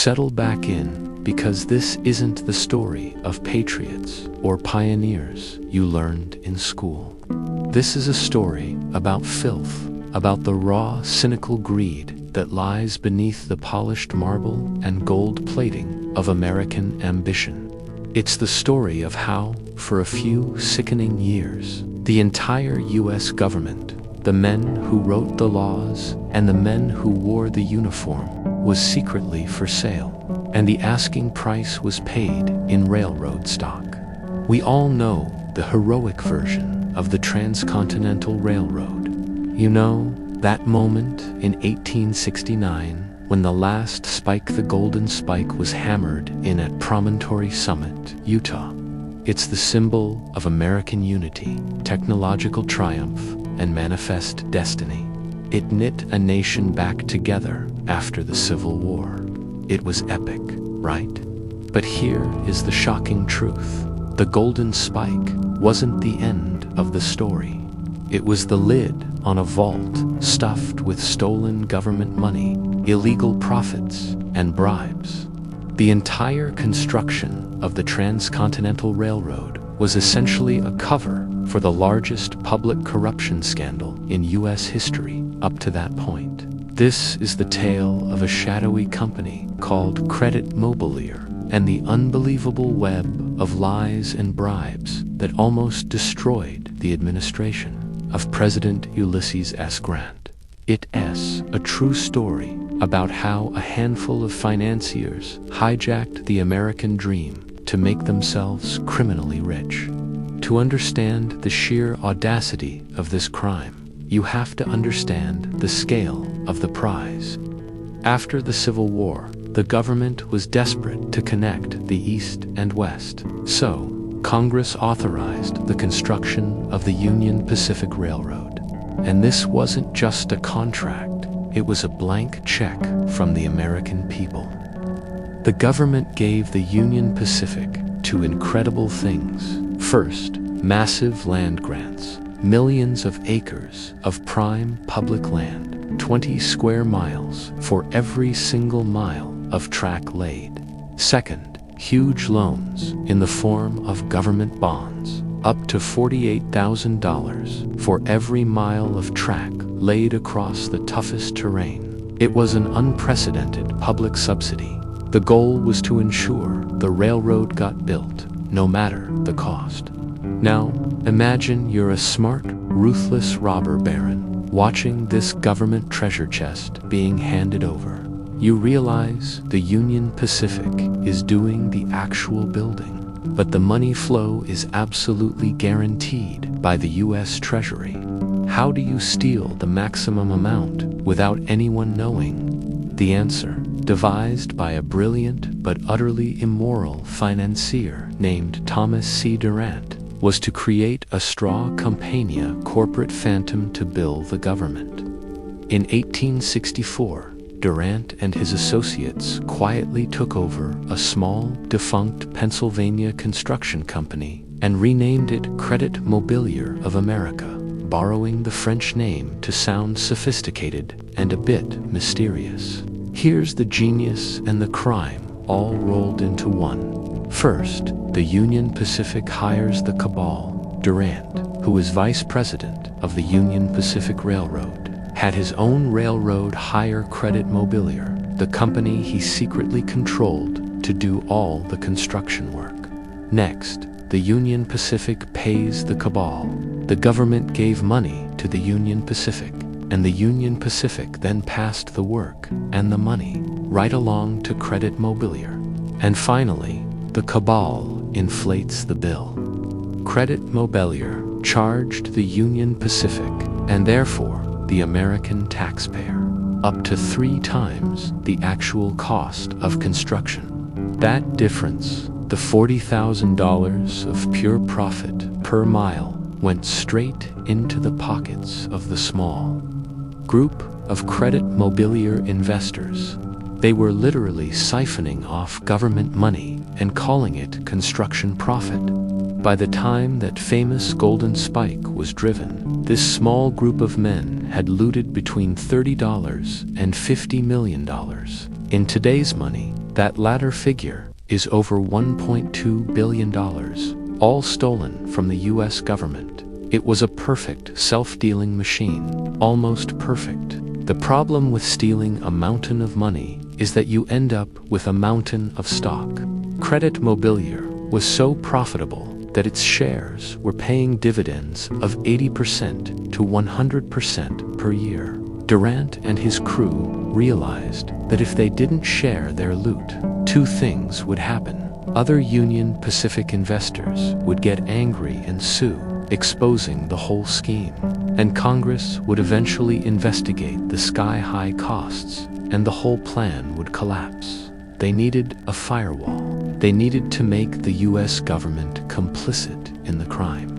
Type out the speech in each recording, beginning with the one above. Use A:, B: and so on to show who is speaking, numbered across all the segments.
A: Settle back in, because this isn't the story of patriots or pioneers you learned in school. This is a story about filth, about the raw, cynical greed that lies beneath the polished marble and gold plating of American ambition. It's the story of how, for a few sickening years, the entire U.S. government, the men who wrote the laws and the men who wore the uniform, was secretly for sale, and the asking price was paid in railroad stock. We all know the heroic version of the Transcontinental Railroad. You know, that moment in 1869 when the last spike, the golden spike, was hammered in at Promontory Summit, Utah. It's the symbol of American unity, technological triumph, and manifest destiny. It knit a nation back together after the Civil War. It was epic, right? But here is the shocking truth. The golden spike wasn't the end of the story. It was the lid on a vault stuffed with stolen government money, illegal profits, and bribes. The entire construction of the Transcontinental Railroad was essentially a cover for the largest public corruption scandal in U.S. history up to that point. This is the tale of a shadowy company called Credit Mobilier and the unbelievable web of lies and bribes that almost destroyed the administration of President Ulysses S. Grant. It is a true story about how a handful of financiers hijacked the American dream to make themselves criminally rich. To understand the sheer audacity of this crime, you have to understand the scale of the prize. After the Civil War, the government was desperate to connect the East and West, so Congress authorized the construction of the Union Pacific Railroad. And this wasn't just a contract, it was a blank check from the American people. The government gave the Union Pacific two incredible things. First, massive land grants, millions of acres of prime public land, 20 square miles for every single mile of track laid. Second, huge loans in the form of government bonds, up to $48,000 for every mile of track laid across the toughest terrain. It was an unprecedented public subsidy. The goal was to ensure the railroad got built, no matter the cost. Now, imagine you're a smart, ruthless robber baron watching this government treasure chest being handed over. You realize the Union Pacific is doing the actual building, but the money flow is absolutely guaranteed by the U.S. Treasury. How do you steal the maximum amount without anyone knowing? The answer, devised by a brilliant but utterly immoral financier named Thomas C. Durant, was to create a straw compania corporate phantom to bill the government. In 1864, Durant and his associates quietly took over a small, defunct Pennsylvania construction company and renamed it Credit Mobilier of America, borrowing the French name to sound sophisticated and a bit mysterious. Here's the genius and the crime all rolled into one. First, the Union Pacific hires the cabal. Durant, who was vice president of the Union Pacific Railroad, had his own railroad hire Credit Mobilier, the company he secretly controlled, to do all the construction work. Next, the Union Pacific pays the cabal. The government gave money to the Union Pacific, and the Union Pacific then passed the work and the money right along to Credit Mobilier. And finally, the cabal inflates the bill. Credit Mobilier charged the Union Pacific, and therefore the American taxpayer, up to 3 times the actual cost of construction. That difference, the $40,000 of pure profit per mile, went straight into the pockets of the small group of Credit Mobilier investors. They were literally siphoning off government money and calling it construction profit. By the time that famous Golden Spike was driven, this small group of men had looted between $30 and $50 million. In today's money, That latter figure is over $1.2 billion, all stolen from the US government. It was a perfect self-dealing machine, almost perfect. The problem with stealing a mountain of money is that you end up with a mountain of stock. Credit Mobilier was so profitable that its shares were paying dividends of 80% to 100% per year. Durant and his crew realized that if they didn't share their loot, two things would happen. Other Union Pacific investors would get angry and sue, exposing the whole scheme. And Congress would eventually investigate the sky-high costs, and the whole plan would collapse. They needed a firewall. They needed to make the US government complicit in the crime.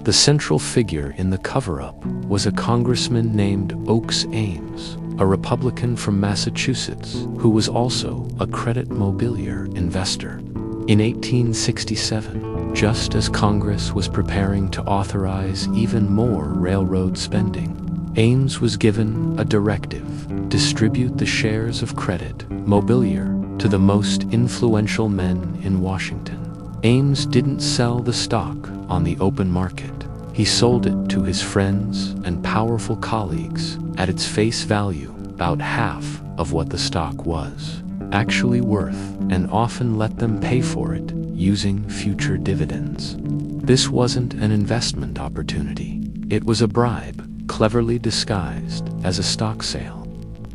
A: The central figure in the cover-up was a congressman named Oakes Ames, a Republican from Massachusetts who was also a Credit Mobilier investor. In 1867, just as Congress was preparing to authorize even more railroad spending, Ames was given a directive: distribute the shares of Credit Mobilier to the most influential men in Washington. Ames didn't sell the stock on the open market. He sold it to his friends and powerful colleagues at its face value, about half of what the stock was actually worth, and often let them pay for it using future dividends. This wasn't an investment opportunity. It was a bribe, cleverly disguised as a stock sale.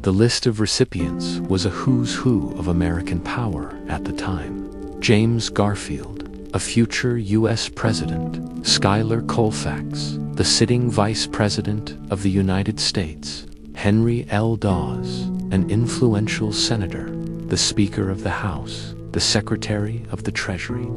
A: The list of recipients was a who's who of American power at the time. James Garfield, a future U.S. president; Schuyler Colfax, the sitting vice president of the United States; Henry L. Dawes, an influential senator; the Speaker of the House; the Secretary of the Treasury.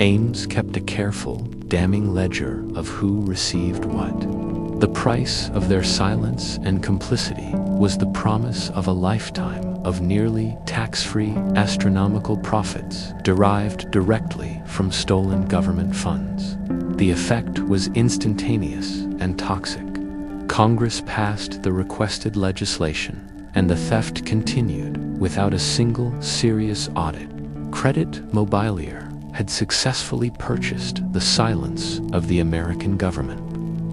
A: Ames kept a careful, damning ledger of who received what. The price of their silence and complicity was the promise of a lifetime of nearly tax-free astronomical profits derived directly from stolen government funds. The effect was instantaneous and toxic. Congress passed the requested legislation, and the theft continued without a single serious audit. Credit Mobilier had successfully purchased the silence of the American government.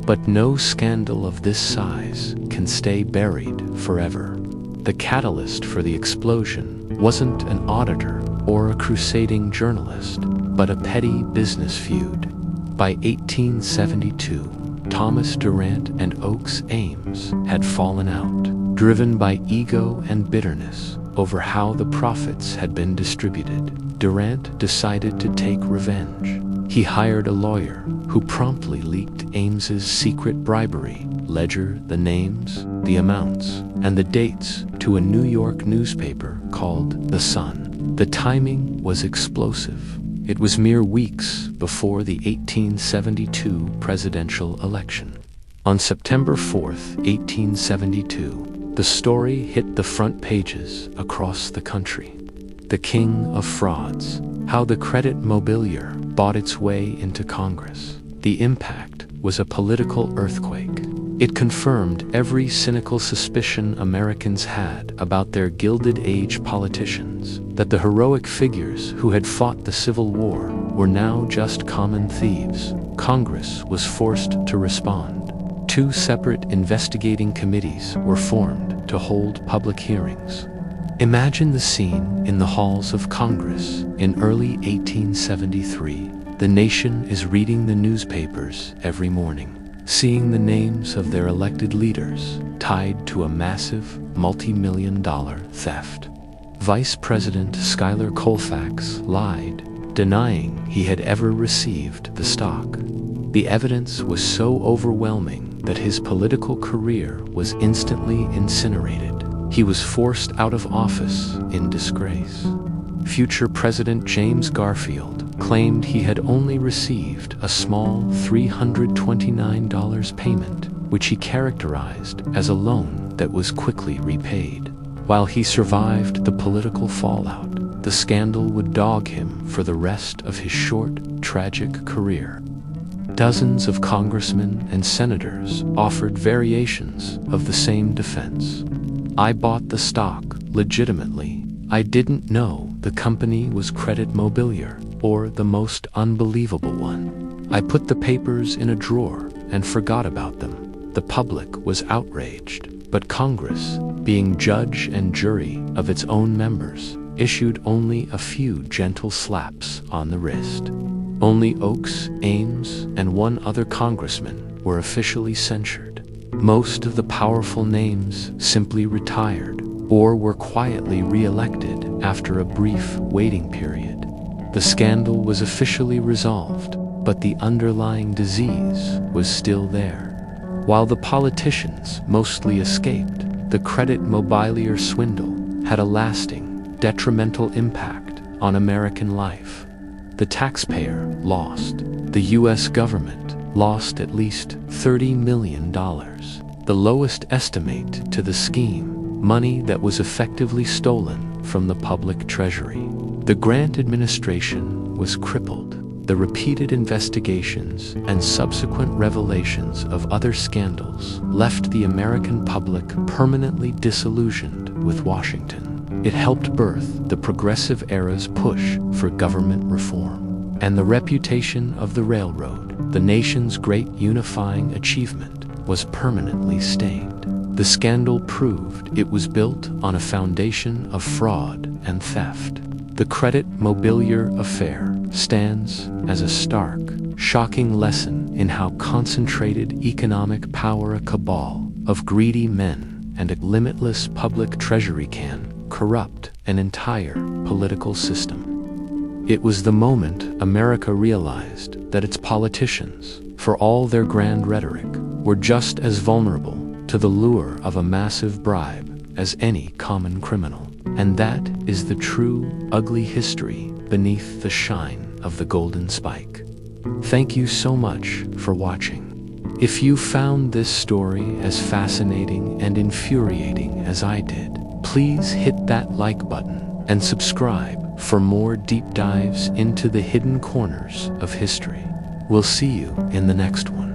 A: But no scandal of this size can stay buried forever. The catalyst for the explosion wasn't an auditor or a crusading journalist, but a petty business feud. By 1872, Thomas Durant and Oakes Ames had fallen out, driven by ego and bitterness over how the profits had been distributed. Durant decided to take revenge. He hired a lawyer who promptly leaked Ames's secret bribery ledger, the names, the amounts, and the dates to a New York newspaper called The Sun. The timing was explosive. It was mere weeks before the 1872 presidential election. On September 4th, 1872, the story hit the front pages across the country. The King of Frauds: How the Credit Mobilier Bought Its Way into Congress. The impact was a political earthquake. It confirmed every cynical suspicion Americans had about their Gilded Age politicians, that the heroic figures who had fought the Civil War were now just common thieves. Congress was forced to respond. Two separate investigating committees were formed to hold public hearings. Imagine the scene in the halls of Congress in early 1873. The nation is reading the newspapers every morning, seeing the names of their elected leaders tied to a massive multi-million-dollar theft. Vice President Schuyler Colfax lied, denying he had ever received the stock. The evidence was so overwhelming that his political career was instantly incinerated. He was forced out of office in disgrace. Future President James Garfield claimed he had only received a small $329 payment, which he characterized as a loan that was quickly repaid. While he survived the political fallout, the scandal would dog him for the rest of his short, tragic career. Dozens of congressmen and senators offered variations of the same defense. I bought the stock legitimately. I didn't know the company was Credit Mobilier, or the most unbelievable one. I put the papers in a drawer and forgot about them. The public was outraged, but Congress, being judge and jury of its own members, issued only a few gentle slaps on the wrist. Only Oakes, Ames, and one other congressman were officially censured. Most of the powerful names simply retired or were quietly re-elected after a brief waiting period. The scandal was officially resolved, but the underlying disease was still there. While the politicians mostly escaped, the Credit Mobilier swindle had a lasting, detrimental impact on American life. The taxpayer lost. The U.S. government lost at least $30 million, the lowest estimate to the scheme, money that was effectively stolen from the public treasury. The Grant administration was crippled. The repeated investigations and subsequent revelations of other scandals left the American public permanently disillusioned with Washington. It helped birth the progressive era's push for government reform. And the reputation of the railroad, the nation's great unifying achievement, was permanently stained. The scandal proved it was built on a foundation of fraud and theft. The Credit Mobilier affair stands as a stark, shocking lesson in how concentrated economic power a cabal of greedy men and a limitless public treasury can corrupt an entire political system. It was the moment America realized that its politicians, for all their grand rhetoric, were just as vulnerable to the lure of a massive bribe as any common criminal. And that is the true, ugly history beneath the shine of the golden spike. Thank you so much for watching. If you found this story as fascinating and infuriating as I did, please hit that like button and subscribe for more deep dives into the hidden corners of history. We'll see you in the next one.